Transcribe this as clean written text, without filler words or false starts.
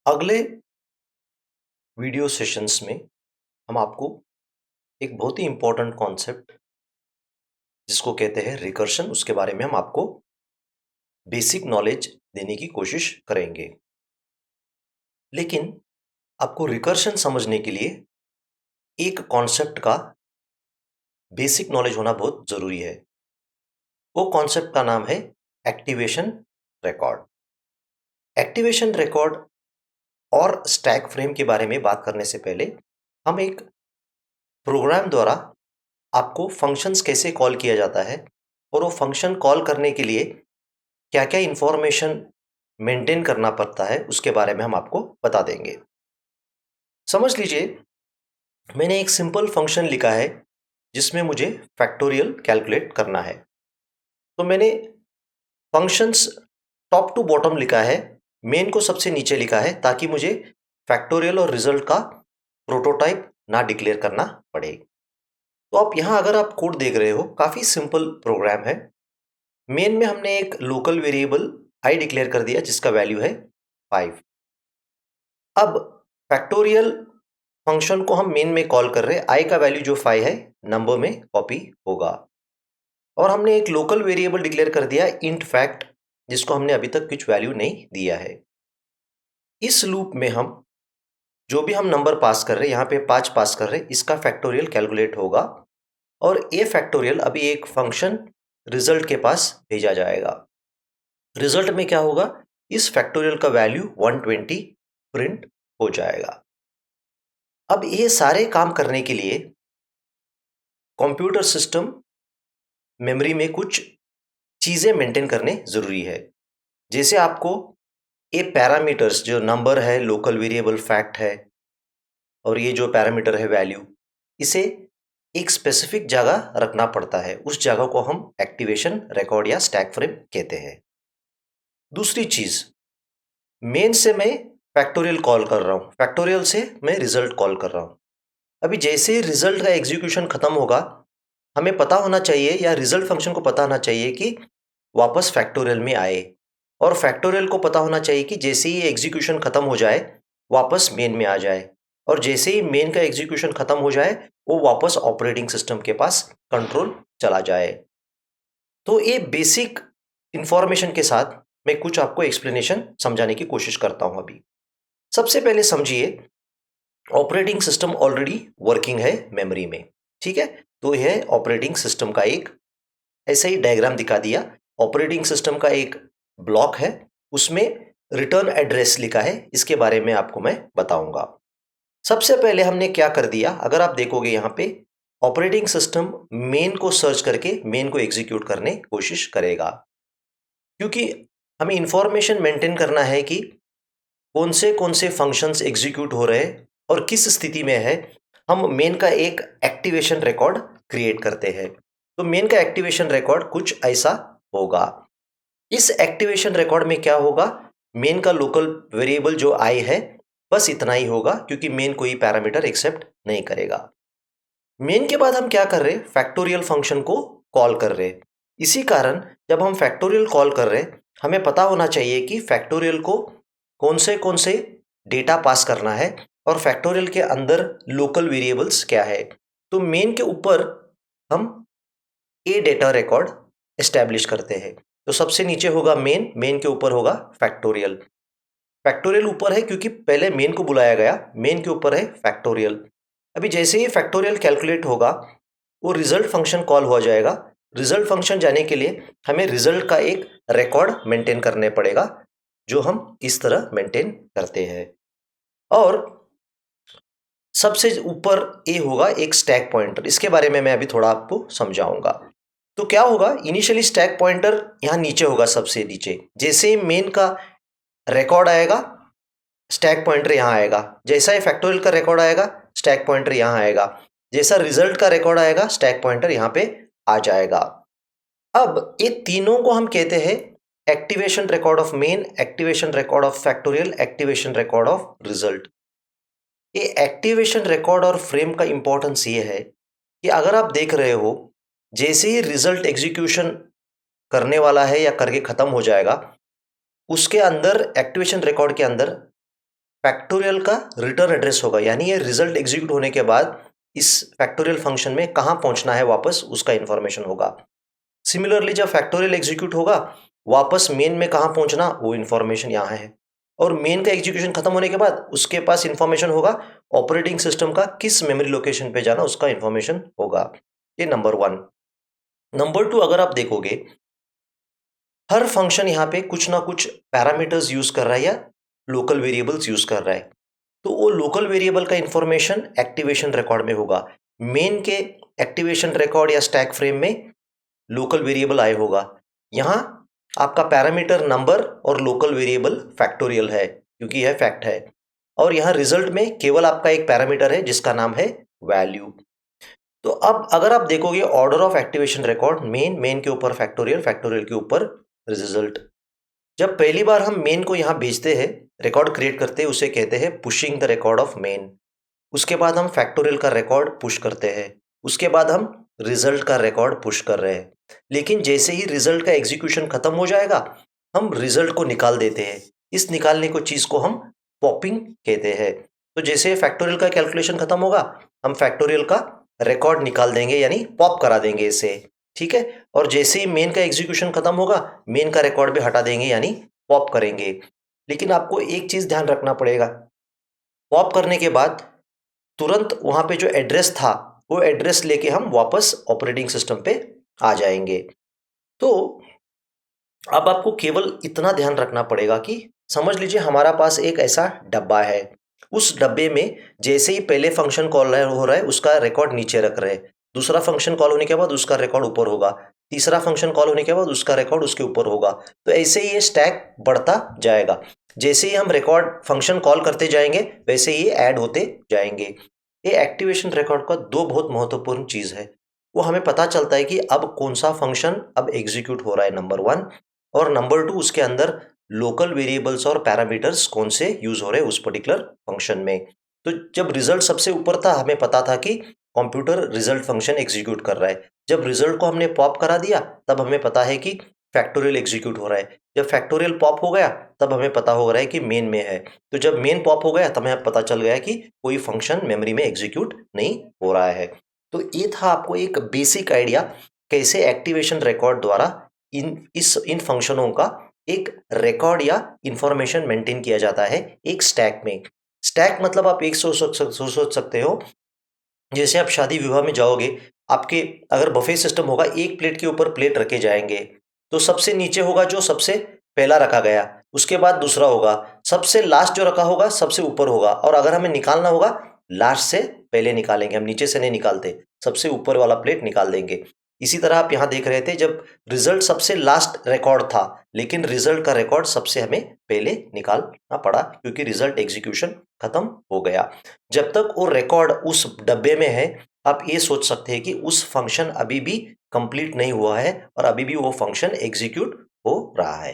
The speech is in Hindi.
अगले वीडियो सेशंस में हम आपको एक बहुत ही इंपॉर्टेंट कॉन्सेप्ट जिसको कहते हैं रिकर्शन, उसके बारे में हम आपको बेसिक नॉलेज देने की कोशिश करेंगे। लेकिन आपको रिकर्शन समझने के लिए एक कॉन्सेप्ट का बेसिक नॉलेज होना बहुत ज़रूरी है। वो कॉन्सेप्ट का नाम है एक्टिवेशन रिकॉर्ड। एक्टिवेशन रिकॉर्ड और स्टैक फ्रेम के बारे में बात करने से पहले हम एक प्रोग्राम द्वारा आपको फंक्शंस कैसे कॉल किया जाता है और वो फंक्शन कॉल करने के लिए क्या-क्या इंफॉर्मेशन मेंटेन करना पड़ता है, उसके बारे में हम आपको बता देंगे। समझ लीजिए, मैंने एक सिंपल फंक्शन लिखा है जिसमें मुझे फैक्टोरियल कैलकुलेट करना है। तो मैंने फंक्शंस टॉप टू बॉटम लिखा है, मेन को सबसे नीचे लिखा है ताकि मुझे फैक्टोरियल और रिजल्ट का प्रोटोटाइप ना डिक्लेयर करना पड़े। तो आप यहाँ अगर आप कोड देख रहे हो, काफ़ी सिंपल प्रोग्राम है। मेन में हमने एक लोकल वेरिएबल आई डिक्लेयर कर दिया जिसका वैल्यू है 5। अब फैक्टोरियल फंक्शन को हम मेन में कॉल कर रहे हैं, आई का वैल्यू जो 5 है नंबर में कॉपी होगा। और हमने एक लोकल वेरिएबल डिक्लेयर कर दिया इंट फैक्ट, जिसको हमने अभी तक कुछ वैल्यू नहीं दिया है। इस लूप में हम जो भी हम नंबर पास कर रहे हैं, यहाँ पे 5 पास कर रहे हैं, इसका फैक्टोरियल कैलकुलेट होगा और ये फैक्टोरियल अभी एक फंक्शन रिजल्ट के पास भेजा जाएगा। रिजल्ट में क्या होगा, इस फैक्टोरियल का वैल्यू 120 प्रिंट हो जाएगा। अब ये सारे काम करने के लिए कंप्यूटर सिस्टम मेमोरी में कुछ चीज़ें मेंटेन करने ज़रूरी है। जैसे आपको ये पैरामीटर्स जो नंबर है, लोकल वेरिएबल फैक्ट है और ये जो पैरामीटर है वैल्यू, इसे एक स्पेसिफिक जगह रखना पड़ता है। उस जगह को हम एक्टिवेशन रिकॉर्ड या स्टैक फ्रेम कहते हैं। दूसरी चीज़, मेन से मैं फैक्टोरियल कॉल कर रहा हूँ, फैक्टोरियल से मैं रिजल्ट कॉल कर रहा हूँ। अभी जैसे ही रिजल्ट का एग्जीक्यूशन खत्म होगा, हमें पता होना चाहिए या रिजल्ट फंक्शन को पता होना चाहिए कि वापस फैक्टोरियल में आए, और फैक्टोरियल को पता होना चाहिए कि जैसे ही एग्जीक्यूशन खत्म हो जाए वापस मेन में आ जाए, और जैसे ही मेन का एग्जीक्यूशन खत्म हो जाए वो वापस ऑपरेटिंग सिस्टम के पास कंट्रोल चला जाए। तो ये बेसिक इंफॉर्मेशन के साथ मैं कुछ आपको एक्सप्लेनेशन समझाने की कोशिश करता हूं। अभी सबसे पहले समझिए, ऑपरेटिंग सिस्टम ऑलरेडी वर्किंग है मेमोरी में, ठीक है। तो यह ऑपरेटिंग सिस्टम का एक ऐसा ही डायग्राम दिखा दिया। ऑपरेटिंग सिस्टम का एक ब्लॉक है, उसमें रिटर्न एड्रेस लिखा है, इसके बारे में आपको मैं बताऊंगा। सबसे पहले हमने क्या कर दिया, अगर आप देखोगे यहाँ पे ऑपरेटिंग सिस्टम मेन को सर्च करके मेन को एग्जीक्यूट करने की कोशिश करेगा, क्योंकि हमें इंफॉर्मेशन मेंटेन करना है कि कौन से फंक्शंस एग्जीक्यूट हो रहे हैं और किस स्थिति में है। हम मेन का एक एक्टिवेशन रिकॉर्ड क्रिएट करते हैं। तो मेन का एक्टिवेशन रिकॉर्ड कुछ ऐसा होगा। इस एक्टिवेशन रिकॉर्ड में क्या होगा, मेन का लोकल वेरिएबल जो आई है बस इतना ही होगा, क्योंकि मेन कोई पैरामीटर एक्सेप्ट नहीं करेगा। मेन के बाद हम क्या कर रहे हैं, फैक्टोरियल फंक्शन को कॉल कर रहे हैं। इसी कारण जब हम फैक्टोरियल कॉल कर रहे हैं, हमें पता होना चाहिए कि फैक्टोरियल को कौन से डेटा पास करना है और फैक्टोरियल के अंदर लोकल वेरिएबल्स क्या है। तो मेन के ऊपर हम ए डेटा रिकॉर्ड एस्टैब्लिश करते हैं। तो सबसे नीचे होगा मेन, मेन के ऊपर होगा फैक्टोरियल। फैक्टोरियल ऊपर है क्योंकि पहले मेन को बुलाया गया, मेन के ऊपर है फैक्टोरियल। अभी जैसे ही फैक्टोरियल कैलकुलेट होगा, वो रिजल्ट फंक्शन कॉल हो जाएगा। रिजल्ट फंक्शन जाने के लिए हमें रिजल्ट का एक रिकॉर्ड मेंटेन करने पड़ेगा, जो हम इस तरह मेंटेन करते हैं। और सबसे ऊपर ए होगा एक स्टैक पॉइंटर, इसके बारे में मैं अभी थोड़ा आपको समझाऊंगा। तो क्या होगा, इनिशियली स्टैक पॉइंटर यहाँ नीचे होगा, सबसे नीचे। जैसे ही मेन का रिकॉर्ड आएगा, स्टैक पॉइंटर यहाँ आएगा। जैसा ही फैक्टोरियल का रिकॉर्ड आएगा, स्टैक पॉइंटर यहाँ आएगा। जैसा रिजल्ट का रिकॉर्ड आएगा, स्टैक पॉइंटर यहाँ पे आ जाएगा। अब ये तीनों को हम कहते हैं activation record of main, activation record of factorial, activation record of result. ये एक्टिवेशन रिकॉर्ड और फ्रेम का इंपॉर्टेंस ये है कि अगर आप देख रहे हो, जैसे ही रिजल्ट एग्जीक्यूशन करने वाला है या करके खत्म हो जाएगा, उसके अंदर एक्टिवेशन रिकॉर्ड के अंदर फैक्टोरियल का रिटर्न एड्रेस होगा, यानी ये रिजल्ट एग्जीक्यूट होने के बाद इस फैक्टोरियल फंक्शन में कहाँ पहुंचना है वापस, उसका इंफॉर्मेशन होगा। सिमिलरली जब फैक्टोरियल एग्जीक्यूट होगा, वापस मेन में कहाँ पहुंचना, वो इंफॉर्मेशन यहाँ है। और मेन का एग्जीक्यूशन खत्म होने के बाद उसके पास इंफॉर्मेशन होगा ऑपरेटिंग सिस्टम का किस मेमोरी लोकेशन पे जाना, उसका इंफॉर्मेशन होगा। ये नंबर वन। नंबर टू, अगर आप देखोगे हर फंक्शन यहाँ पे कुछ ना कुछ पैरामीटर्स यूज कर रहा है या लोकल वेरिएबल्स यूज कर रहा है। तो वो लोकल वेरिएबल का इंफॉर्मेशन एक्टिवेशन रिकॉर्ड में होगा। मेन के एक्टिवेशन रिकॉर्ड या स्टैक फ्रेम में लोकल वेरिएबल आए होगा। यहाँ आपका पैरामीटर नंबर और लोकल वेरिएबल फैक्टोरियल है, क्योंकि यह फैक्ट है। और यहाँ रिजल्ट में केवल आपका एक पैरामीटर है जिसका नाम है वैल्यू। तो अब अगर आप देखोगे order of activation record, main के ऊपर फैक्टोरियल, फैक्टोरियल के ऊपर रिजल्ट। जब पहली बार हम मेन को यहाँ भेजते हैं, रिकॉर्ड क्रिएट करते हैं, उसे कहते हैं pushing the record of main. उसके बाद हम फैक्टोरियल का रिकॉर्ड पुश करते हैं, उसके बाद हम रिजल्ट का रिकॉर्ड पुश कर रहे हैं। लेकिन जैसे ही रिजल्ट का एग्जीक्यूशन खत्म हो जाएगा, हम रिजल्ट को निकाल देते हैं। इस निकालने को चीज को हम पॉपिंग कहते हैं। तो जैसे फैक्टोरियल का कैलकुलेशन खत्म होगा, हम फैक्टोरियल का रिकॉर्ड निकाल देंगे, यानी पॉप करा देंगे इसे। ठीक है। और जैसे ही मेन का एग्जीक्यूशन खत्म होगा, मेन का रिकॉर्ड भी हटा देंगे, यानी पॉप करेंगे। लेकिन आपको एक चीज ध्यान रखना पड़ेगा, पॉप करने के बाद तुरंत वहां पे जो एड्रेस था, वो एड्रेस लेके हम वापस ऑपरेटिंग सिस्टम पे आ जाएंगे। तो अब आपको केवल इतना ध्यान रखना पड़ेगा कि समझ लीजिए हमारा पास एक ऐसा डब्बा है। उस डब्बे में जैसे ही पहले फंक्शन कॉल हो रहा है, उसका रिकॉर्ड नीचे रख रहे हैं। दूसरा फंक्शन कॉल होने के बाद उसका रिकॉर्ड ऊपर होगा। तीसरा फंक्शन कॉल होने के बाद उसका रिकॉर्ड उसके ऊपर होगा। तो ऐसे ही ये स्टैक बढ़ता जाएगा। जैसे ही हम रिकॉर्ड फंक्शन कॉल करते जाएंगे, वैसे ही ऐड होते जाएंगे। ये एक्टिवेशन रिकॉर्ड का दो बहुत महत्वपूर्ण चीज है। वो हमें पता चलता है कि अब कौन सा फंक्शन अब एग्जीक्यूट हो रहा है, नंबर वन। और नंबर टू, उसके अंदर लोकल वेरिएबल्स और पैरामीटर्स कौन से यूज हो रहे हैं उस पर्टिकुलर फंक्शन में। तो जब रिजल्ट सबसे ऊपर था, हमें पता था कि कंप्यूटर रिजल्ट फंक्शन एग्जीक्यूट कर रहा है। जब रिजल्ट को हमने पॉप करा दिया, तब हमें पता है कि फैक्टोरियल एग्जीक्यूट हो रहा है। जब फैक्टोरियल पॉप हो गया, तब हमें पता हो रहा है कि मेन में है। तो जब मेन पॉप हो गया, तब हमें पता चल गया कि कोई फंक्शन मेमोरी में एग्जीक्यूट नहीं हो रहा है। तो ये था आपको एक बेसिक आइडिया कैसे एक्टिवेशन रिकॉर्ड द्वारा इन फंक्शनों का एक रिकॉर्ड या इंफॉर्मेशन मेंटेन किया जाता है एक स्टैक में। स्टैक मतलब आप एक सोच सकते हो, जैसे आप शादी विवाह में जाओगे, आपके अगर बफे सिस्टम होगा, एक प्लेट के ऊपर प्लेट रखे जाएंगे। तो सबसे नीचे होगा जो सबसे पहला रखा गया, उसके बाद दूसरा होगा, सबसे लास्ट जो रखा होगा सबसे ऊपर होगा। और अगर हमें निकालना होगा, लास्ट से पहले निकालेंगे, हम नीचे से नहीं निकालते, सबसे ऊपर वाला प्लेट निकाल देंगे। इसी तरह आप यहाँ देख रहे थे, जब रिजल्ट सबसे लास्ट रिकॉर्ड था, लेकिन रिजल्ट का रिकॉर्ड सबसे हमें पहले निकालना पड़ा, क्योंकि रिजल्ट एग्जीक्यूशन खत्म हो गया। जब तक वो रिकॉर्ड उस डब्बे में है, आप ये सोच सकते हैं कि उस फंक्शन अभी भी कंप्लीट नहीं हुआ है और अभी भी वो फंक्शन एग्जीक्यूट हो रहा है।